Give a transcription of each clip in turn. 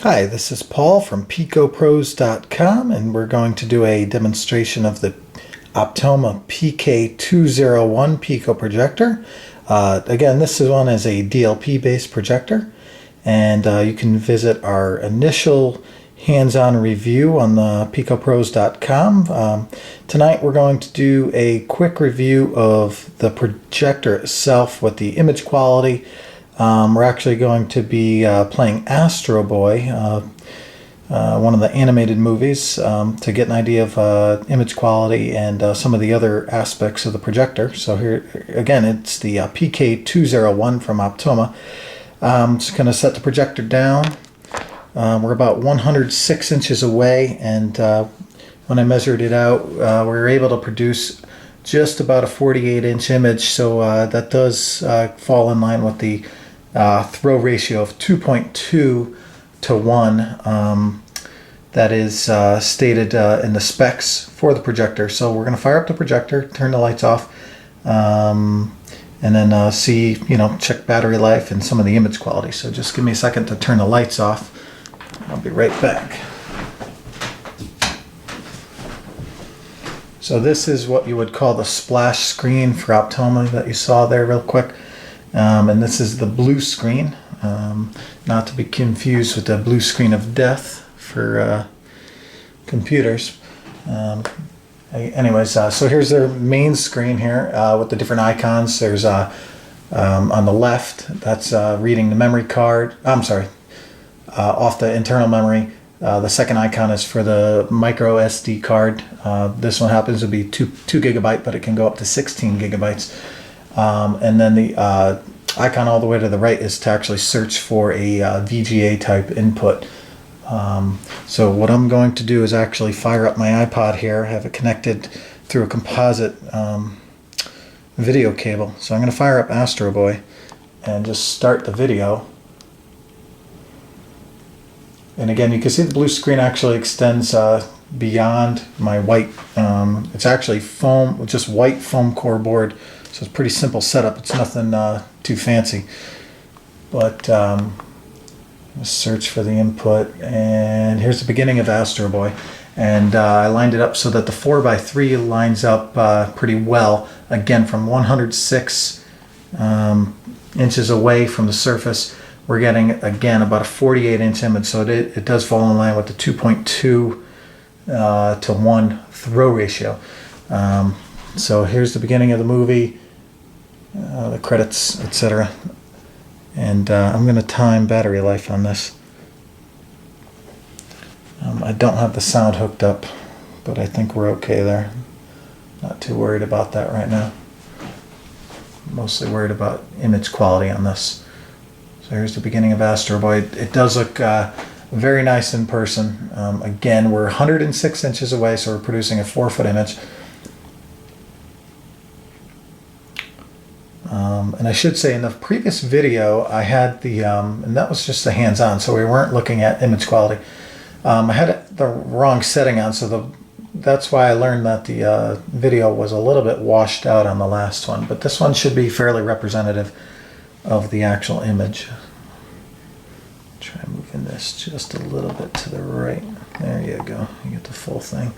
Hi, this is Paul from Picopros.com, and we're going to do a demonstration of the Optoma PK-201 Pico projector. Again, this one is a DLP-based projector, and you can visit our initial hands-on review on the Picopros.com. Tonight we're going to do a quick review of the projector itself with the image quality. We're actually going to be playing Astro Boy, one of the animated movies, to get an idea of image quality and some of the other aspects of the projector. So here again, it's the PK-201 from Optoma. I'm just going to set the projector down. We're about 106 inches away, and when I measured it out, we were able to produce just about a 48-inch image, so that does fall in line with the throw ratio of 2.2 to 1 that is stated in the specs for the projector. So we're going to fire up the projector, turn the lights off, and then see, check battery life and some of the image quality. So just give me a second to turn the lights off. I'll be right back. So this is what you would call the splash screen for Optoma that you saw there real quick. And this is the blue screen, not to be confused with the blue screen of death for computers. Anyways, so here's their main screen here with the different icons. There's on the left, that's reading the memory card. I'm sorry, off the internal memory. The second icon is for the micro SD card. This one happens to be 2 gigabyte, but it can go up to 16 gigabytes. And then the icon all the way to the right is to actually search for a VGA type input. So what I'm going to do is actually fire up my iPod here, have it connected through a composite video cable. So I'm going to fire up Astro Boy and just start the video. And again, you can see the blue screen actually extends beyond my white. It's actually foam, just white foam core board. So it's pretty simple setup. It's nothing too fancy. But let's search for the input. And here's the beginning of Astro Boy. And I lined it up so that the 4x3 lines up pretty well. Again, from 106 inches away from the surface, we're getting, again, about a 48-inch image. So it does fall in line with the 2.2 to 1 throw ratio. So here's the beginning of the movie, the credits, etc. And I'm going to time battery life on this. I don't have the sound hooked up, but I think we're okay there. Not too worried about that right now. Mostly worried about image quality on this. So here's the beginning of Astro Boy. It does look very nice in person. Again, we're 106 inches away, so we're producing a 4-foot image. And I should say, in the previous video, I had the, and that was just the hands-on, so we weren't looking at image quality. I had the wrong setting on, so that's why I learned that the video was a little bit washed out on the last one. But this one should be fairly representative of the actual image. Try moving this just a little bit to the right. There you go. You get the full thing.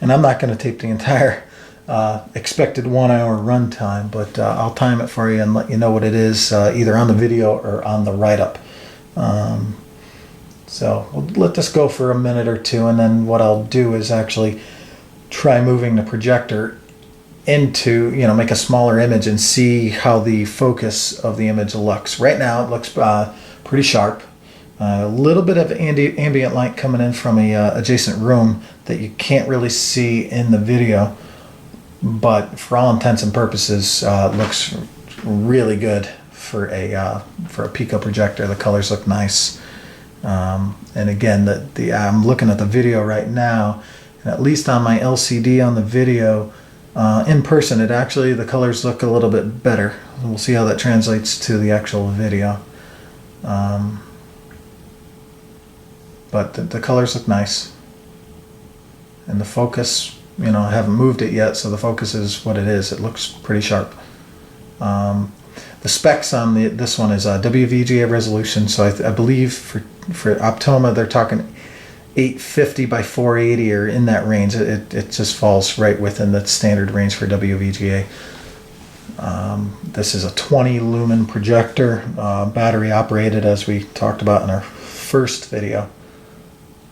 And I'm not going to tape the entire expected 1 hour run time, but I'll time it for you and let you know what it is, either on the video or on the write-up. So we'll let this go for a minute or two, and then what I'll do is actually try moving the projector into, make a smaller image and see how the focus of the image looks. Right now it looks pretty sharp. A little bit of ambient light coming in from a adjacent room that you can't really see in the video, but for all intents and purposes, it looks really good for a Pico projector. The colors look nice, and again, I'm looking at the video right now, and at least on my LCD on the video, in person, the colors look a little bit better. We'll see how that translates to the actual video. But the colors look nice, and the focus, I haven't moved it yet, so the focus is what it is. It looks pretty sharp. The specs on this one is WVGA resolution. So I believe for Optoma they're talking 850 by 480 or in that range. It just falls right within the standard range for WVGA. This is a 20 lumen projector, battery operated, as we talked about in our first video.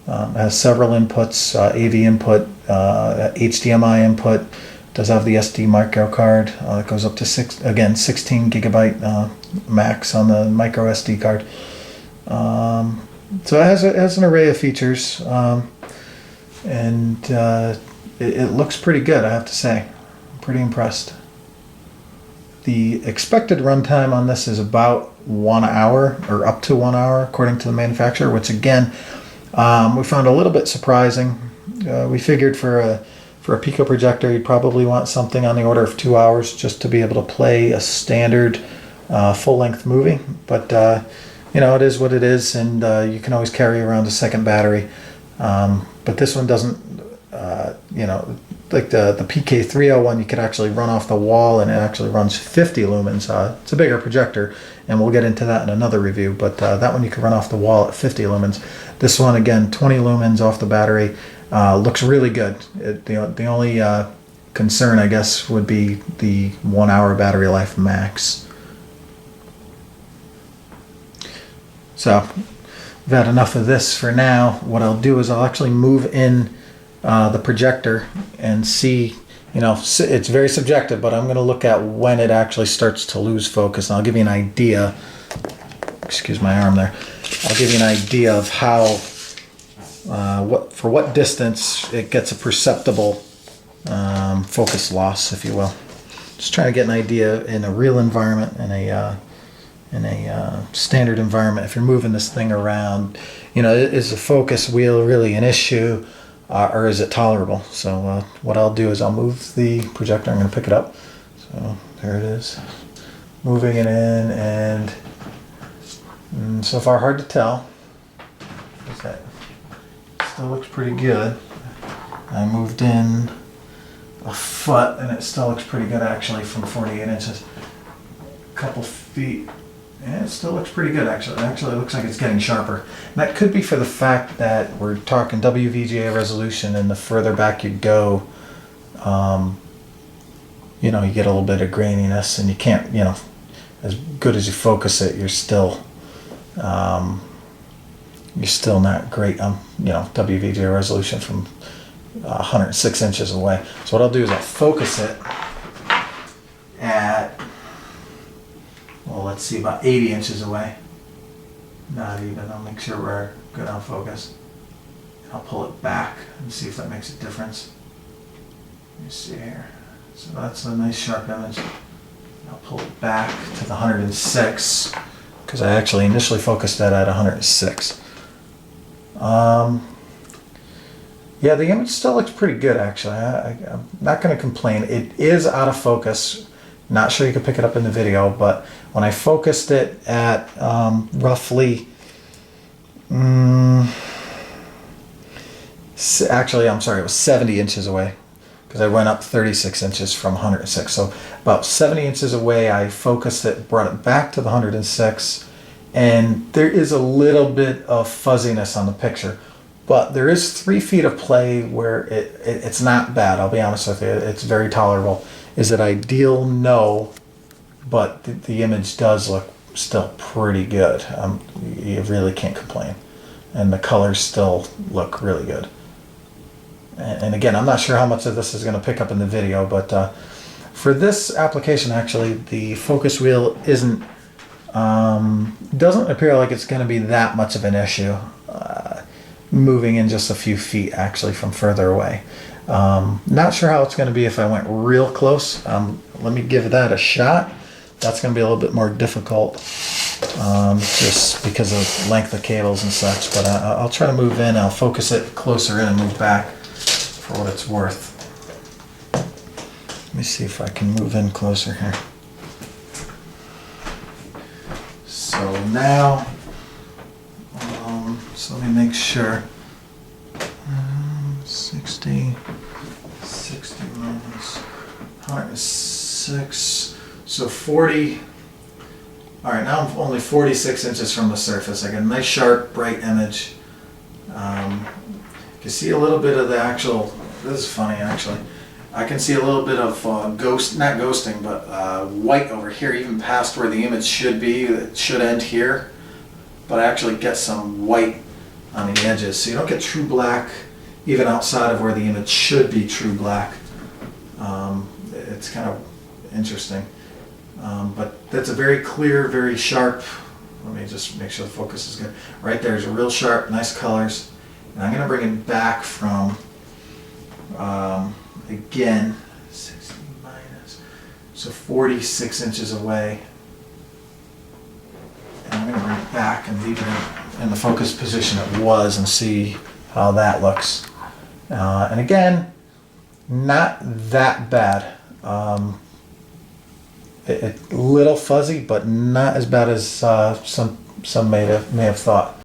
It has several inputs, AV input, HDMI input. Does have the SD micro card. It goes up to 16 gigabyte max on the micro SD card. So it has an array of features, and it looks pretty good, I have to say. I'm pretty impressed. The expected runtime on this is about 1 hour, or up to 1 hour, according to the manufacturer, which again, we found a little bit surprising. We figured for a Pico projector, you'd probably want something on the order of 2 hours just to be able to play a standard full-length movie. But you know, it is what it is, and you can always carry around a second battery. But this one doesn't, you know, like the PK-201, you could actually run off the wall, and it actually runs 50 lumens. It's a bigger projector, and we'll get into that in another review, but that one you can run off the wall at 50 lumens. This one, again, 20 lumens off the battery. Looks really good. The only concern, I guess, would be the 1 hour battery life max. So we've had enough of this for now. What I'll do is I'll actually move in the projector and see, you know, it's very subjective, but I'm going to look at when it actually starts to lose focus, and I'll give you an idea. Excuse my arm there. I'll give you an idea of how, for what distance it gets a perceptible focus loss, if you will. Just trying to get an idea in a real environment, in a standard environment. If you're moving this thing around, you know, is the focus wheel really an issue, or is it tolerable? So what I'll do is I'll move the projector. I'm going to pick it up. So there it is. Moving it in, and so far hard to tell. What's that? Still looks pretty good. I moved in a foot, and it still looks pretty good actually from 48 inches. A couple feet. Yeah, it still looks pretty good actually. It actually looks like it's getting sharper. And that could be for the fact that we're talking WVGA resolution, and the further back you go, you know, you get a little bit of graininess, and you can't, you know, as good as you focus it, you're still not great on, you know, WVGA resolution from 106 inches away. So what I'll do is I'll focus it at, well, let's see, about 80 inches away. Not even. I'll make sure we're good on focus. I'll pull it back and see if that makes a difference. Let me see here. So that's a nice sharp image. I'll pull it back to the 106 because I actually initially focused that at 106. Yeah, the image still looks pretty good actually. I'm not going to complain. It is out of focus. Not sure you can pick it up in the video, but when I focused it at roughly, actually, I'm sorry, it was 70 inches away, because I went up 36 inches from 106. So about 70 inches away, I focused it, brought it back to the 106, and there is a little bit of fuzziness on the picture. But there is 3 feet of play where it's not bad, I'll be honest with you. It's very tolerable. Is it ideal? No, but the image does look still pretty good. You really can't complain. And the colors still look really good. And again, I'm not sure how much of this is going to pick up in the video, but for this application, actually, the focus wheel doesn't appear like it's going to be that much of an issue. Moving in just a few feet, actually, from further away. Not sure how it's going to be if I went real close. Let me give that a shot. That's going to be a little bit more difficult, just because of length of cables and such. But I'll try to move in. I'll focus it closer in and move back for what it's worth. Let me see if I can move in closer here. So now, so let me make sure. 60 minus 106. So 40 All right, now I'm only 46 inches from the surface. I got a nice, sharp, bright image. You can see a little bit of the actual, this is funny actually. I can see a little bit of not ghosting, but white over here, even past where the image should be. It should end here, but I actually get some white on the edges. So you don't get true black even outside of where the image should be true black. It's kind of interesting. But that's a very clear, very sharp. Let me just make sure the focus is good. Right there's a real sharp, nice colors. And I'm going to bring it back from, again, 60 minus, so 46 inches away. And I'm going to bring it back and leave it in the focus position it was and see how that looks. And again, not that bad. Little fuzzy, but not as bad as some may have thought.